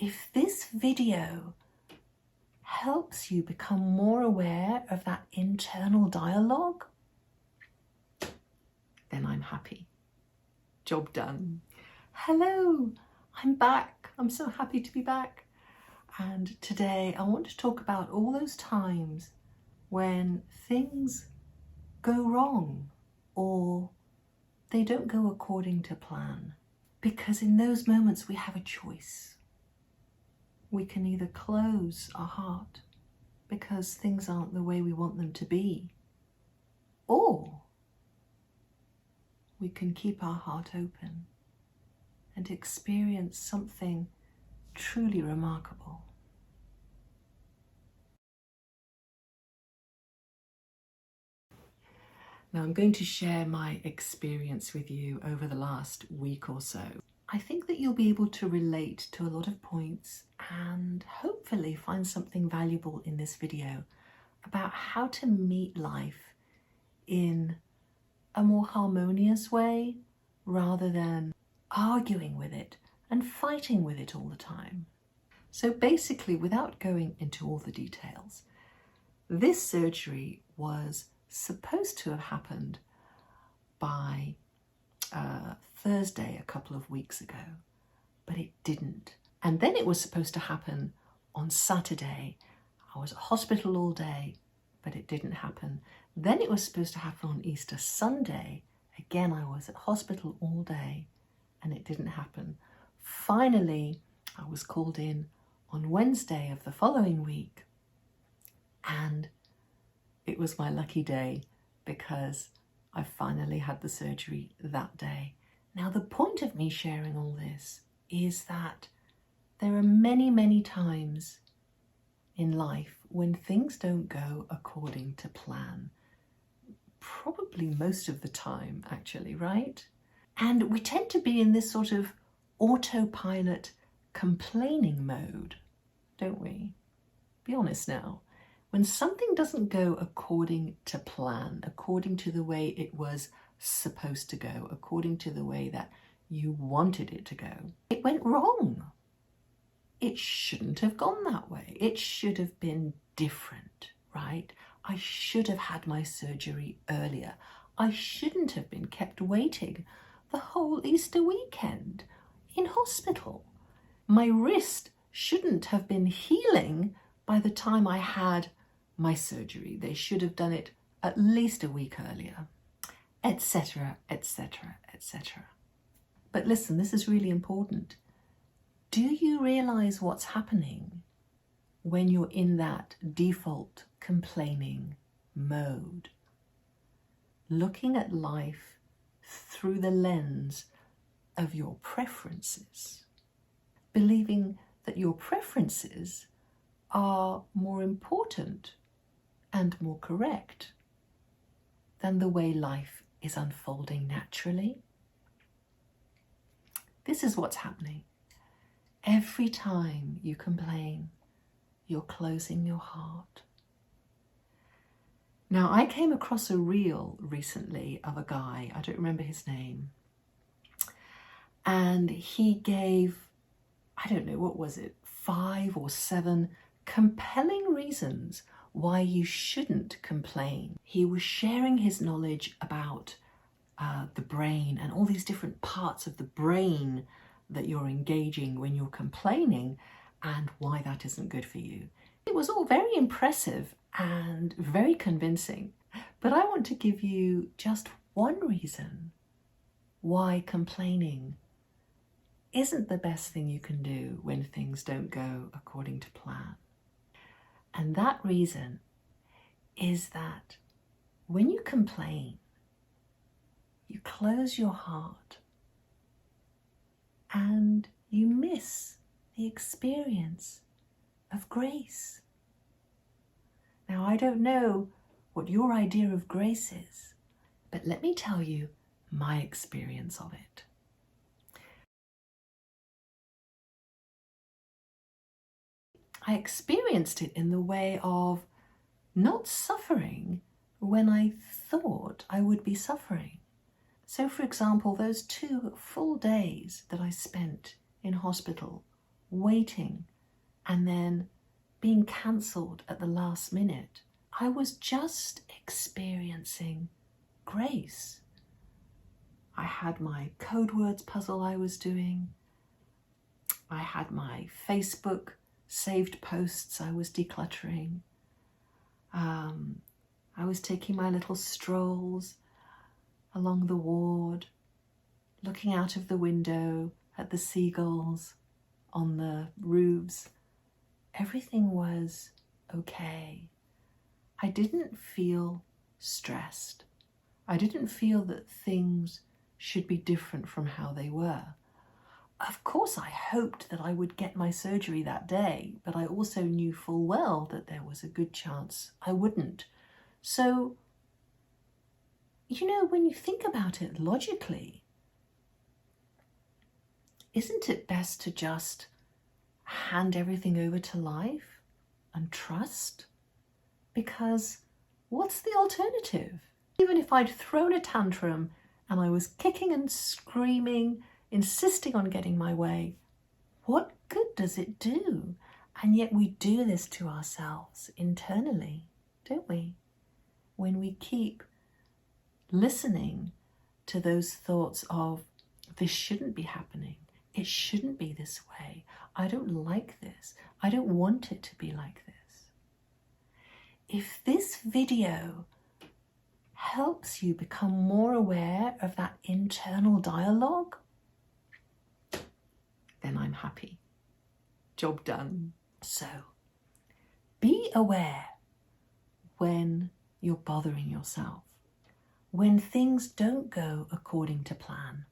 if this video helps you become more aware of that internal dialogue, then I'm happy. Job done. Hello, I'm back. I'm so happy to be back. And today I want to talk about all those times when things go wrong or they don't go according to plan. Because in those moments we have a choice. We can either close our heart because things aren't the way we want them to be, or we can keep our heart open and experience something truly remarkable. Now I'm going to share my experience with you over the last week or so. I think that you'll be able to relate to a lot of points and hopefully find something valuable in this video about how to meet life in a more harmonious way rather than arguing with it and fighting with it all the time. So basically, without going into all the details, this surgery was supposed to have happened by Thursday a couple of weeks ago, but it didn't. And then it was supposed to happen on Saturday. I was at hospital all day, but it didn't happen. Then it was supposed to happen on Easter Sunday. Again, I was at hospital all day and it didn't happen. Finally, I was called in on Wednesday of the following week, and it was my lucky day because I finally had the surgery that day. Now, the point of me sharing all this is that there are many, many times in life when things don't go according to plan. Probably most of the time, actually, right? And we tend to be in this sort of autopilot complaining mode, don't we? Be honest now. When something doesn't go according to plan, according to the way it was supposed to go, according to the way that you wanted it to go, it went wrong. It shouldn't have gone that way. It should have been different, right? I should have had my surgery earlier. I shouldn't have been kept waiting the whole Easter weekend in hospital. My wrist shouldn't have been healing by the time I had my surgery. They should have done it at least a week earlier, etc., etc., etc. But listen, this is really important. Do you realize what's happening when you're in that default complaining mode? Looking at life through the lens of your preferences, believing that your preferences are more important and more correct than the way life is unfolding naturally. This is what's happening. Every time you complain, you're closing your heart. Now, I came across a reel recently of a guy, I don't remember his name, and he gave, I don't know, what was it, 5 or 7 compelling reasons why you shouldn't complain. He was sharing his knowledge about the brain and all these different parts of the brain that you're engaging when you're complaining and why that isn't good for you. It was all very impressive and very convincing, but I want to give you just one reason why complaining isn't the best thing you can do when things don't go according to plan. And that reason is that when you complain, you close your heart and you miss the experience of grace. Now, I don't know what your idea of grace is, but let me tell you my experience of it. I experienced it in the way of not suffering when I thought I would be suffering. So, for example, those 2 full days that I spent in hospital waiting, and then being cancelled at the last minute. I was just experiencing grace. I had my code words puzzle I was doing. I had my Facebook saved posts I was decluttering. I was taking my little strolls along the ward, looking out of the window at the seagulls on the roofs. Everything was okay. I didn't feel stressed. I didn't feel that things should be different from how they were. Of course, I hoped that I would get my surgery that day, but I also knew full well that there was a good chance I wouldn't. So, you know, when you think about it logically, isn't it best to just hand everything over to life and trust? Because what's the alternative? Even if I'd thrown a tantrum and I was kicking and screaming, insisting on getting my way, what good does it do? And yet we do this to ourselves internally, don't we? When we keep listening to those thoughts of, this shouldn't be happening, it shouldn't be this way, I don't like this, I don't want it to be like this. If this video helps you become more aware of that internal dialogue, then I'm happy. Job done. So, be aware when you're bothering yourself, when things don't go according to plan,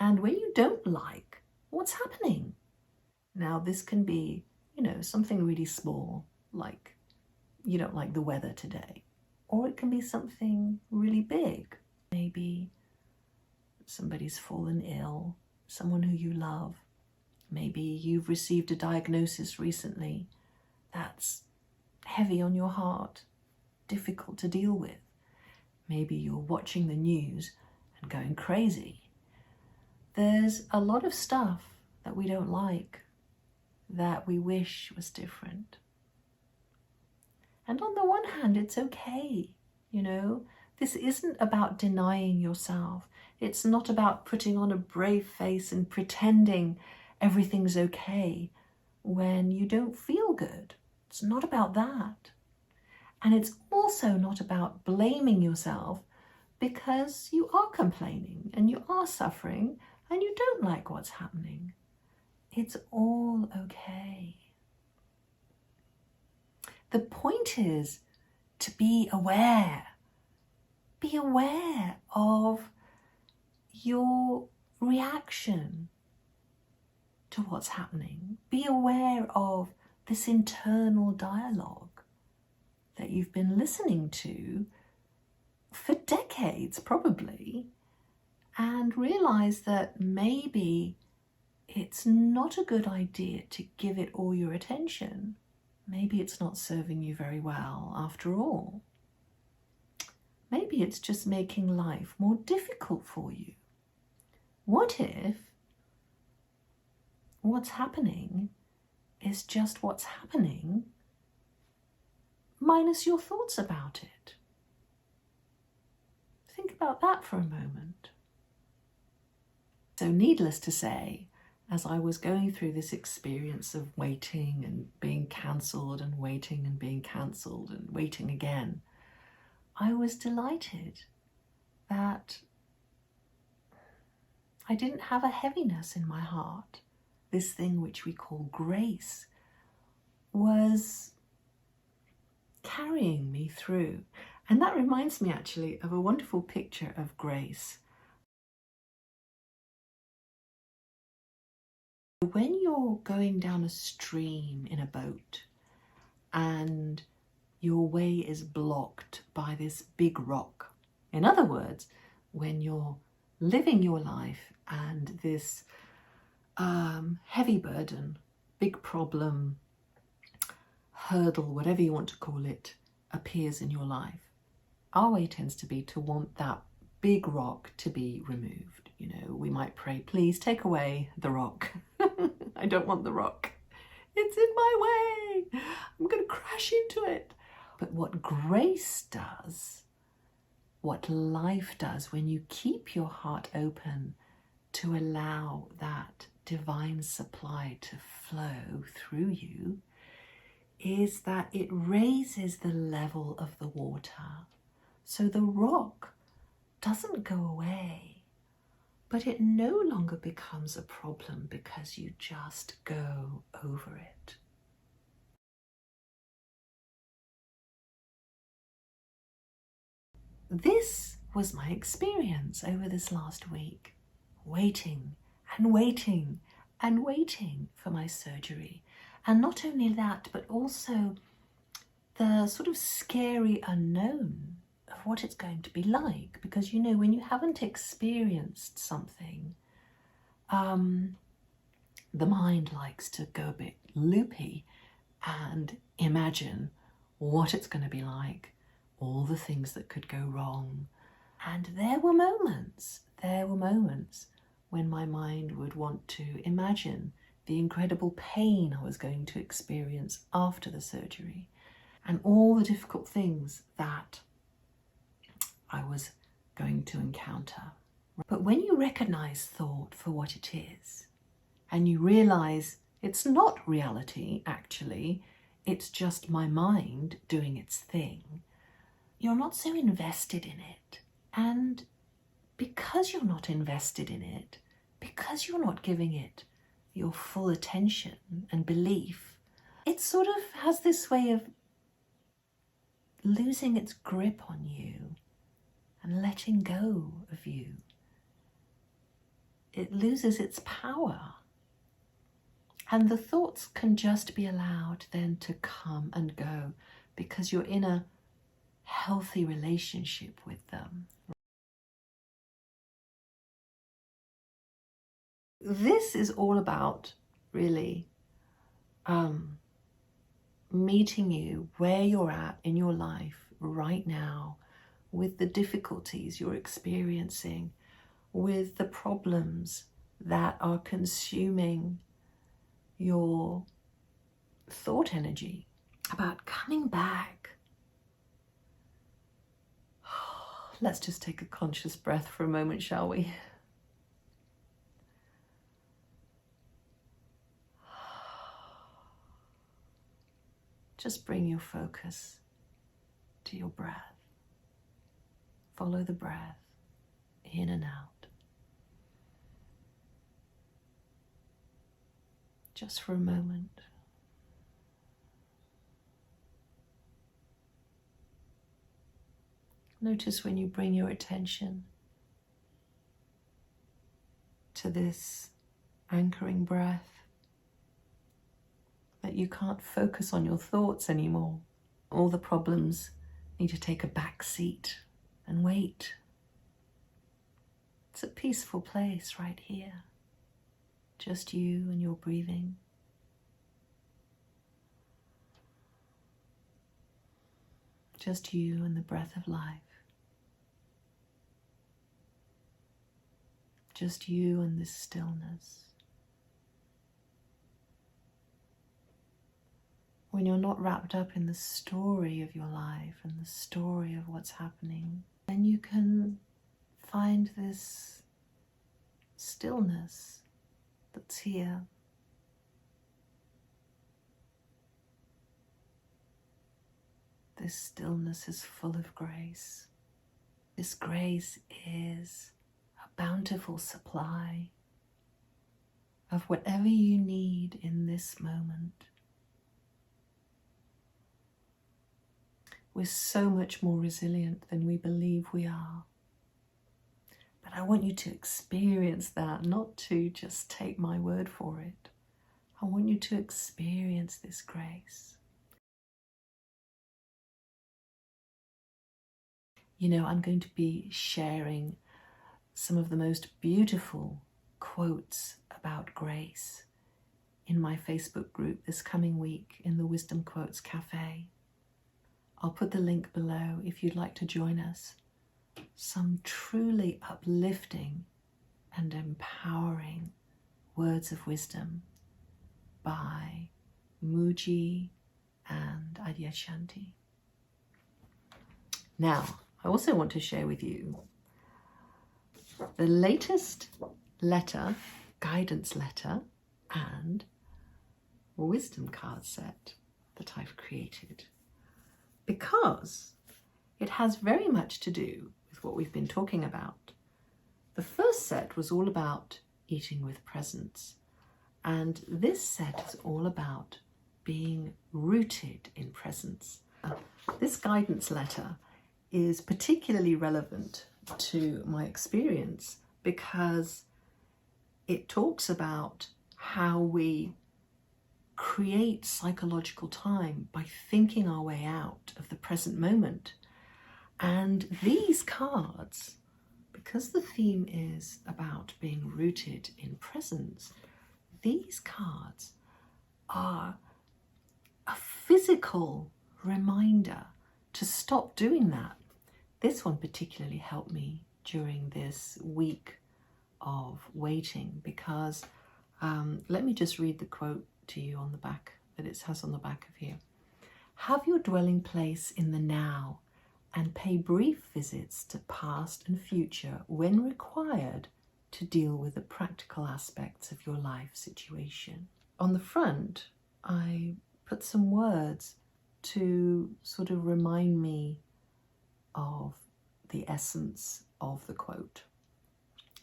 and when you don't like what's happening. Now, this can be, you know, something really small, like you don't like the weather today, or it can be something really big. Maybe somebody's fallen ill, someone who you love. Maybe you've received a diagnosis recently that's heavy on your heart, difficult to deal with. Maybe you're watching the news and going crazy. There's a lot of stuff that we don't like, that we wish was different. And on the one hand, it's okay, you know. This isn't about denying yourself. It's not about putting on a brave face and pretending everything's okay when you don't feel good. It's not about that. And it's also not about blaming yourself because you are complaining and you are suffering and you don't like what's happening. It's all okay. The point is to be aware. Be aware of your reaction to what's happening. Be aware of this internal dialogue that you've been listening to for decades, probably, and realize that maybe it's not a good idea to give it all your attention. Maybe it's not serving you very well after all. Maybe it's just making life more difficult for you. What if what's happening is just what's happening minus your thoughts about it? Think about that for a moment. So needless to say, as I was going through this experience of waiting and being cancelled and waiting and being cancelled and waiting again, I was delighted that I didn't have a heaviness in my heart. This thing which we call grace was carrying me through. And that reminds me actually of a wonderful picture of grace. When you're going down a stream in a boat and your way is blocked by this big rock, in other words, when you're living your life and this heavy burden, big problem, hurdle, whatever you want to call it, appears in your life, our way tends to be to want that big rock to be removed. You know, we might pray, please take away the rock. I don't want the rock. It's in my way. I'm going to crash into it. But what grace does, what life does, when you keep your heart open to allow that divine supply to flow through you, is that it raises the level of the water. So the rock doesn't go away, but it no longer becomes a problem because you just go over it. This was my experience over this last week, waiting and waiting and waiting for my surgery. And not only that, but also the sort of scary unknown of what it's going to be like. Because, you know, when you haven't experienced something, the mind likes to go a bit loopy and imagine what it's going to be like, all the things that could go wrong. And there were moments when my mind would want to imagine the incredible pain I was going to experience after the surgery and all the difficult things that I was going to encounter. But when you recognize thought for what it is, and you realize it's not reality, actually, it's just my mind doing its thing, you're not so invested in it. And because you're not invested in it, because you're not giving it your full attention and belief, it sort of has this way of losing its grip on you and letting go of you. It loses its power. And the thoughts can just be allowed then to come and go because you're in a healthy relationship with them. This is all about really meeting you where you're at in your life right now, with the difficulties you're experiencing, with the problems that are consuming your thought energy, about coming back. Let's just take a conscious breath for a moment, shall we? Just bring your focus to your breath. Follow the breath in and out. Just for a moment. Notice when you bring your attention to this anchoring breath, that you can't focus on your thoughts anymore. All the problems need to take a back seat and wait. It's a peaceful place right here. Just you and your breathing. Just you and the breath of life. Just you and this stillness. When you're not wrapped up in the story of your life and the story of what's happening, then you can find this stillness that's here. This stillness is full of grace. This grace is a bountiful supply of whatever you need in this moment. We're so much more resilient than we believe we are. But I want you to experience that, not to just take my word for it. I want you to experience this grace. You know, I'm going to be sharing some of the most beautiful quotes about grace in my Facebook group this coming week in the Wisdom Quotes Cafe. I'll put the link below if you'd like to join us. Some truly uplifting and empowering words of wisdom by Mooji and Adyashanti. Now, I also want to share with you the latest letter, guidance letter, and wisdom card set that I've created, because it has very much to do with what we've been talking about. The first set was all about eating with presence, and this set is all about being rooted in presence. This guidance letter is particularly relevant to my experience because it talks about how we create psychological time by thinking our way out of the present moment. And these cards, because the theme is about being rooted in presence, these cards are a physical reminder to stop doing that. This one particularly helped me during this week of waiting because let me just read the quote to you on the back that it has on the back of here. Have your dwelling place in the now and pay brief visits to past and future when required to deal with the practical aspects of your life situation. On the front, I put some words to sort of remind me of the essence of the quote,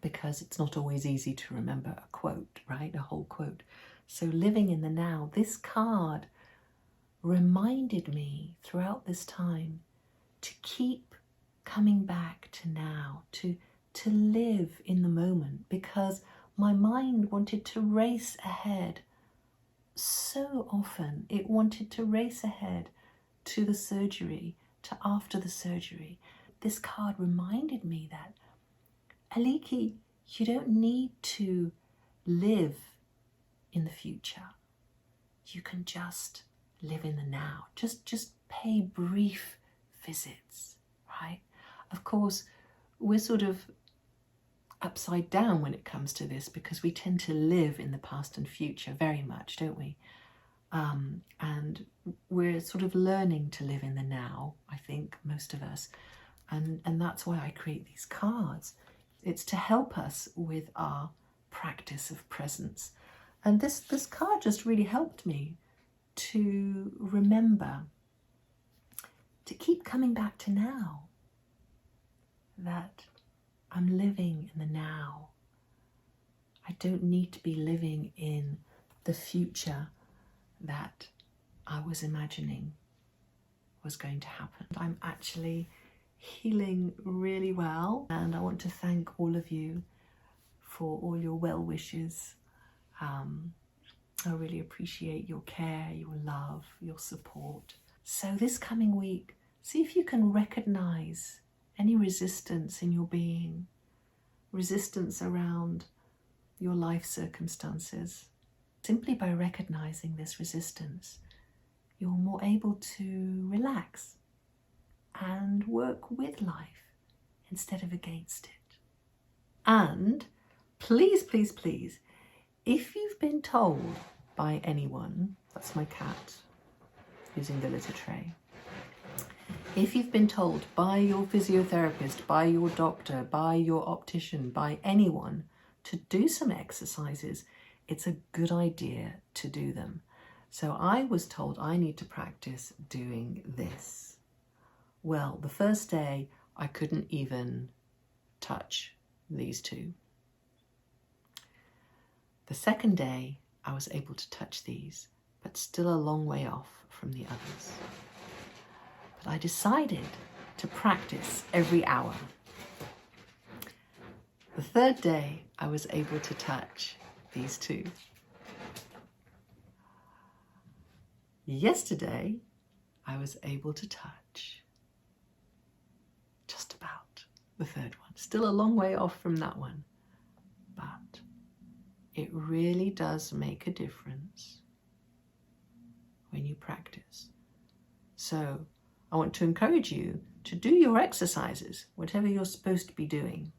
because it's not always easy to remember a quote, right? A whole quote. So living in the now, this card reminded me throughout this time to keep coming back to now, to live in the moment, because my mind wanted to race ahead. So often it wanted to race ahead to the surgery, to after the surgery. This card reminded me that, Aliki, you don't need to live in the future. You can just live in the now. Just pay brief visits, right? Of course, we're sort of upside down when it comes to this because we tend to live in the past and future very much, don't we? And we're sort of learning to live in the now, I think, most of us. And that's why I create these cards. It's to help us with our practice of presence. And this card just really helped me to remember to keep coming back to now, that I'm living in the now. I don't need to be living in the future that I was imagining was going to happen. I'm actually healing really well, and I want to thank all of you for all your well wishes. I really appreciate your care, your love, your support. So this coming week, see if you can recognize any resistance in your being, resistance around your life circumstances. Simply by recognizing this resistance, you're more able to relax and work with life instead of against it. And please, please, please, if you've been told by anyone, that's my cat using the litter tray, if you've been told by your physiotherapist, by your doctor, by your optician, by anyone to do some exercises, it's a good idea to do them. So I was told I need to practice doing this. Well, the first day I couldn't even touch these two. The second day I was able to touch these, but still a long way off from the others. But I decided to practice every hour. The third day I was able to touch these two. Yesterday I was able to touch just about the third one. Still a long way off from that one, but it really does make a difference when you practice. So I want to encourage you to do your exercises, whatever you're supposed to be doing.